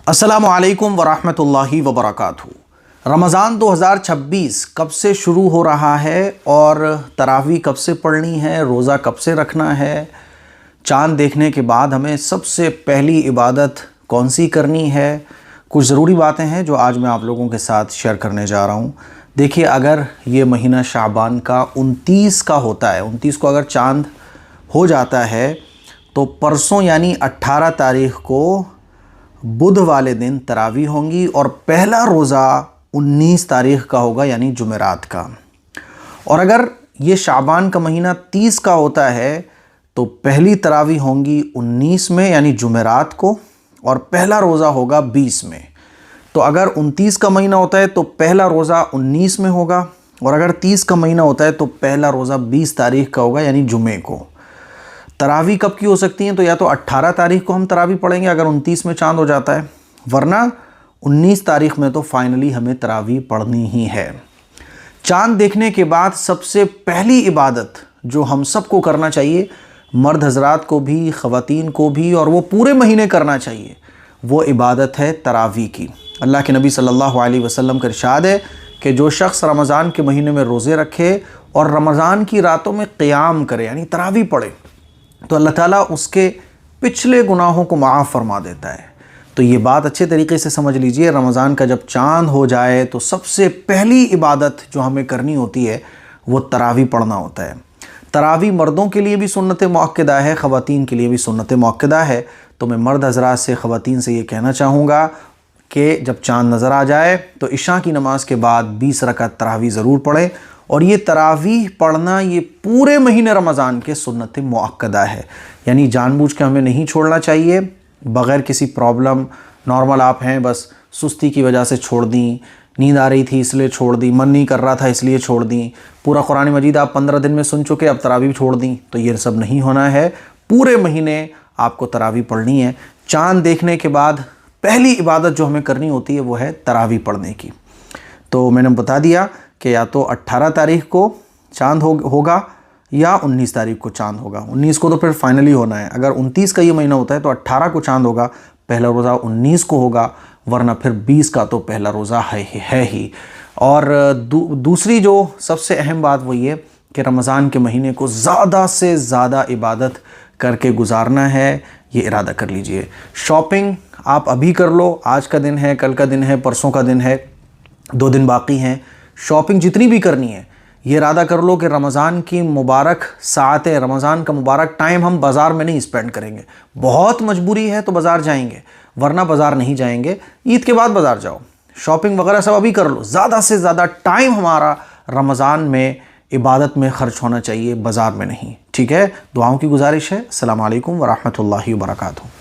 अस्सलामुअलैकुम वरहमतुल्लाहि वबरकातुहू। रमज़ान 2026 कब से शुरू हो रहा है और तरावी कब से पढ़नी है, रोज़ा कब से रखना है, चाँद देखने के बाद हमें सबसे पहली इबादत कौन सी करनी है, कुछ ज़रूरी बातें हैं जो आज मैं आप लोगों के साथ शेयर करने जा रहा हूँ। देखिए, अगर ये महीना शाबान का 29 का होता है, 29 को अगर चाँद हो जाता है तो परसों यानी 18 तारीख़ को बुध वाले दिन तरावी होंगी और पहला रोज़ा 19 तारीख़ का होगा यानी जुमेरात का। और अगर ये शाबान का महीना 30 का होता है तो पहली तरावी होंगी 19 में यानी जुमेरात को और पहला रोज़ा होगा 20 में। तो अगर 29 का महीना होता है तो पहला रोज़ा 19 में होगा और अगर 30 का महीना होता है तो पहला रोज़ा 20 तारीख़ का होगा यानी जुमे को। तरावी कब की हो सकती हैं? तो या तो 18 तारीख़ को हम तरावी पढ़ेंगे अगर 29 में चाँद हो जाता है, वरना 19 तारीख़ में तो फाइनली हमें तरावी पढ़नी ही है। चाँद देखने के बाद सबसे पहली इबादत जो हम सबको करना चाहिए, मर्द हजरात को भी, ख़वातीन को भी, और वो पूरे महीने करना चाहिए, वो इबादत है तरावी की। अल्लाह के नबी सल्लल्लाहु अलैहि वसल्लम का इरशाद है कि जो शख्स रमज़ान के महीने में रोज़े रखे और रमज़ान की रातों में क़ियाम करे यानी तरावी पढ़े तो अल्लाह ताला उसके पिछले गुनाहों को माफ़ फरमा देता है। तो ये बात अच्छे तरीके से समझ लीजिए, रमज़ान का जब चाँद हो जाए तो सबसे पहली इबादत जो हमें करनी होती है वो तरावी पढ़ना होता है। तरावी मर्दों के लिए भी सुन्नत मुअक्कदा है, ख़वातीन के लिए भी सुन्नत मुअक्कदा है। तो मैं मर्द हज़रात से, ख़वातीन से ये कहना चाहूँगा कि जब चाँद नज़र आ जाए तो इशा की नमाज़ के बाद 20 रकात तरावी ज़रूर पढ़ें। और ये तरावीह पढ़ना ये पूरे महीने रमज़ान के सुन्नत मुअक्कदा है, यानी जानबूझ के हमें नहीं छोड़ना चाहिए बग़ैर किसी प्रॉब्लम। नॉर्मल आप हैं, बस सुस्ती की वजह से छोड़ दी, नींद आ रही थी इसलिए छोड़ दी, मन नहीं कर रहा था इसलिए छोड़ दी, पूरा कुरान मजीद आप 15 दिन में सुन चुके, अब तरावीह छोड़ दी, तो ये सब नहीं होना है। पूरे महीने आपको तरावीह पढ़नी है। चाँद देखने के बाद पहली इबादत जो हमें करनी होती है वो है तरावीह पढ़ने की। तो मैंने बता दिया कि या तो 18 तारीख़ को चाँद होगा या 19 तारीख़ को चाँद होगा। 19 को तो फिर फाइनली होना है। अगर 29 का ये महीना होता है तो 18 को चाँद होगा, पहला रोज़ा 19 को होगा, वरना फिर 20 का तो पहला रोज़ा है ही। और दूसरी जो सबसे अहम बात वो ये कि रमज़ान के महीने को ज़्यादा से ज़्यादा इबादत करके गुजारना है, ये इरादा कर लीजिए। शॉपिंग आप अभी कर लो, आज का दिन है, कल का दिन है, परसों का दिन है, 2 दिन बाकी हैं। शॉपिंग जितनी भी करनी है ये इरादा कर लो कि रमज़ान की मुबारक सातें, रमज़ान का मुबारक टाइम हम बाज़ार में नहीं स्पेंड करेंगे। बहुत मजबूरी है तो बाज़ार जाएंगे, वरना बाज़ार नहीं जाएंगे। ईद के बाद बाज़ार जाओ, शॉपिंग वगैरह सब अभी कर लो। ज़्यादा से ज़्यादा टाइम हमारा रमज़ान में इबादत में ख़र्च होना चाहिए, बाज़ार में नहीं। ठीक है, दुआओं की गुजारिश है। अस्सलामु अलैकुम वरहमतुल्लाहि वबरकातुहू।